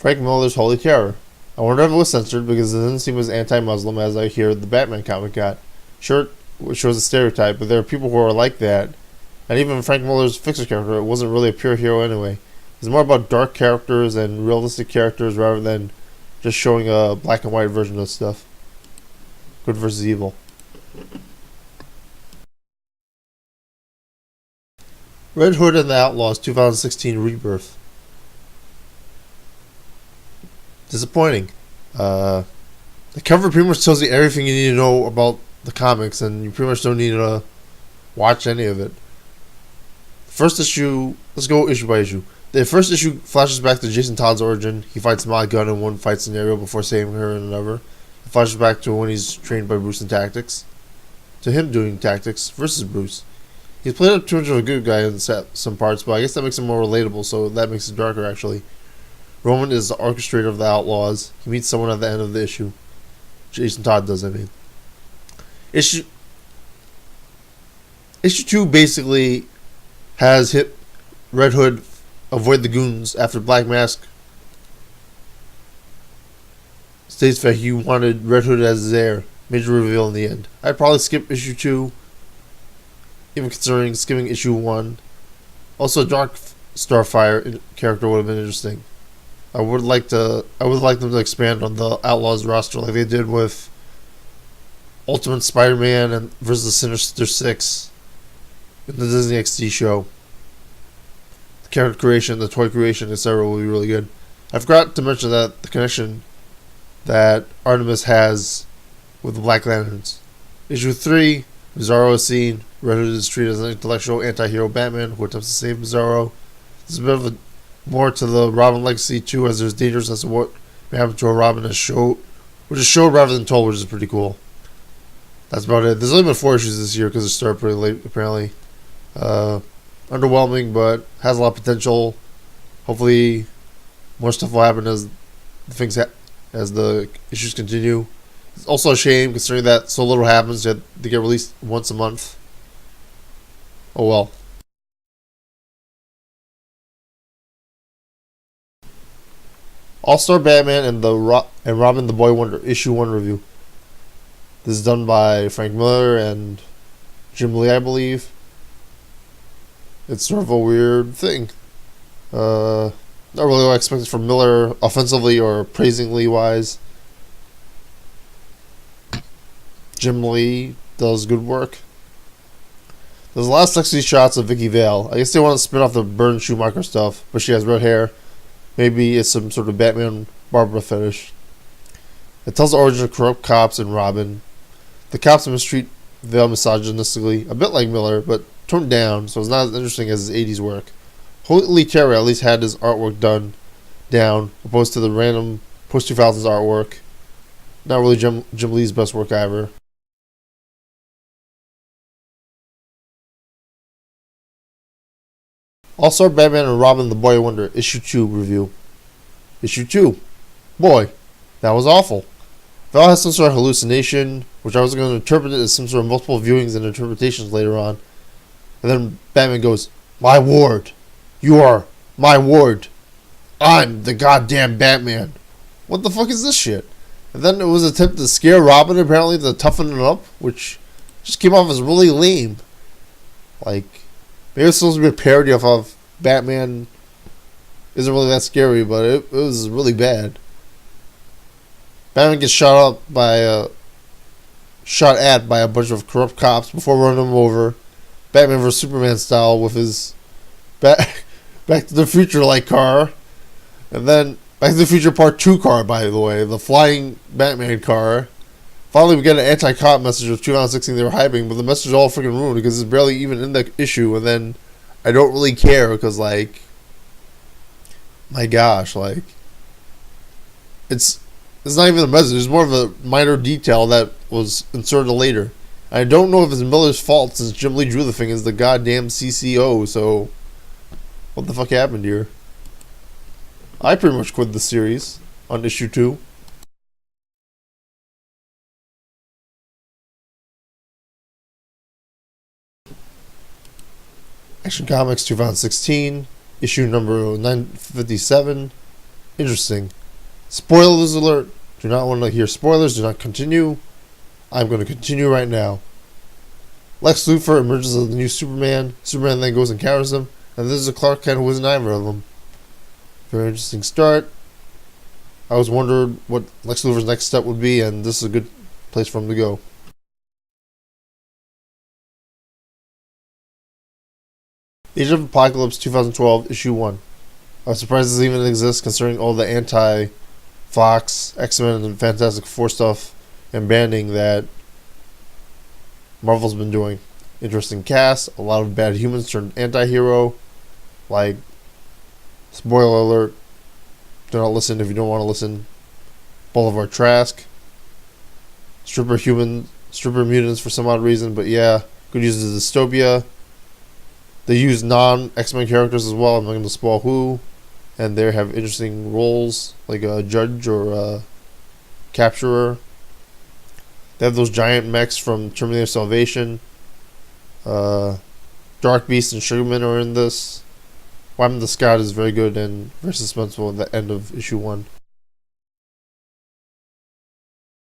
Frank Miller's Holy Terror. I wonder if it was censored because it didn't seem as anti-Muslim as I hear the Batman comic got. Sure, it shows a stereotype, but there are people who are like that. And even Frank Miller's Fixer character wasn't really a pure hero anyway. It's more about dark characters and realistic characters rather than just showing a black and white version of stuff. Good versus evil. Red Hood and the Outlaws 2016 Rebirth. Disappointing. The cover pretty much tells you everything you need to know about the comics, and you pretty much don't need to watch any of it. First issue, let's go issue by issue. The first issue flashes back to Jason Todd's origin. He fights Maud Gunn in one fight scenario before saving her in another. It flashes back to when he's trained by Bruce in tactics, to him doing tactics versus Bruce. He's played up too much of a good guy in some parts, but I guess that makes him more relatable, so that makes it darker actually. Roman is the orchestrator of the Outlaws. He meets someone at the end of the issue. Jason Todd does, I mean. Issue 2 basically has hit Red Hood avoid the goons after Black Mask states that he wanted Red Hood as his heir. Major reveal in the end. I'd probably skip issue 2, even considering skipping issue 1. Also, Dark Starfire character would have been interesting. I would like them to expand on the Outlaws roster like they did with Ultimate Spider-Man and versus Sinister Six in the Disney XD show. The character creation, the toy creation, etc. will be really good. I forgot to mention that the connection that Artemis has with the Black Lanterns. Issue 3, Bizarro is seen. Red Hood is treated as an intellectual anti-hero Batman who attempts to save Bizarro. There's a bit of a more to the Robin legacy too, as there's dangers as to what may happen to a Robin which is showed rather than told, which is pretty cool. That's about it. There's only been 4 issues this year because it started pretty late, apparently. Underwhelming, but has a lot of potential. Hopefully, more stuff will happen as the issues continue. It's also a shame considering that so little happens that they get released once a month. Oh well. All-Star Batman and Robin the Boy Wonder issue 1 review. This is done by Frank Miller and Jim Lee, I believe. It's sort of a weird thing. Not really what I expected from Miller offensively or praisingly wise. Jim Lee does good work. There's a lot of sexy shots of Vicky Vale. I guess they want to spin off the Burn Schumacher stuff, but she has red hair. Maybe it's some sort of Batman Barbara fetish. It tells the origin of corrupt cops and Robin. The cops mistreat Vale misogynistically, a bit like Miller, but toned down, so it's not as interesting as his 80s work. Holy Terror at least had his artwork done down, opposed to the random post-2000s artwork. Not really Jim Lee's best work ever. All-Star Batman and Robin the Boy Wonder issue 2 review. Issue 2. Boy, that was awful. Val has some sort of hallucination, which I was going to interpret it as some sort of multiple viewings and interpretations later on. And then Batman goes, "My ward. You are my ward. I'm the goddamn Batman." What the fuck is this shit? And then it was an attempt to scare Robin, apparently, to toughen it up, which just came off as really lame. Like, maybe it's supposed to be a parody of Batman isn't really that scary, but it was really bad. Batman gets shot at by a bunch of corrupt cops before running him over. Batman vs Superman style with his Back to the Future-like car. And then Back to the Future Part 2 car, by the way. The flying Batman car. Finally, we get an anti-cop message of 2016 they were hyping, but the message is all freaking ruined because it's barely even in the issue. And then I don't really care because, like, my gosh, like, it's not even a message. It's more of a minor detail that was inserted later. I don't know if it's Miller's fault since Jim Lee drew the thing as the goddamn CCO, so what the fuck happened here? I pretty much quit the series on issue 2. Action Comics 2016, issue number 957. Interesting. Spoilers alert. Do not want to hear spoilers. Do not continue. I'm going to continue right now. Lex Luthor emerges as the new Superman. Superman then goes and encounters him. And this is a Clark Kent who was neither of them. Very interesting start. I was wondering what Lex Luthor's next step would be, and this is a good place for him to go. Age of Apocalypse 2012, Issue 1. I was surprised this even exists considering all the anti-Fox, X-Men, and Fantastic Four stuff and banding that Marvel's been doing. Interesting cast, a lot of bad humans turned anti-hero, like, spoiler alert, do not listen if you don't want to listen, Bolivar Trask, stripper mutants for some odd reason, but yeah, good use of dystopia. They use non-X-Men characters as well, I'm not going to spoil who, and they have interesting roles, like a judge or a capturer. They have those giant mechs from Terminator Salvation. Dark Beast and Sugarman are in this. Wyman the Scout is very good and very suspenseful at the end of issue 1.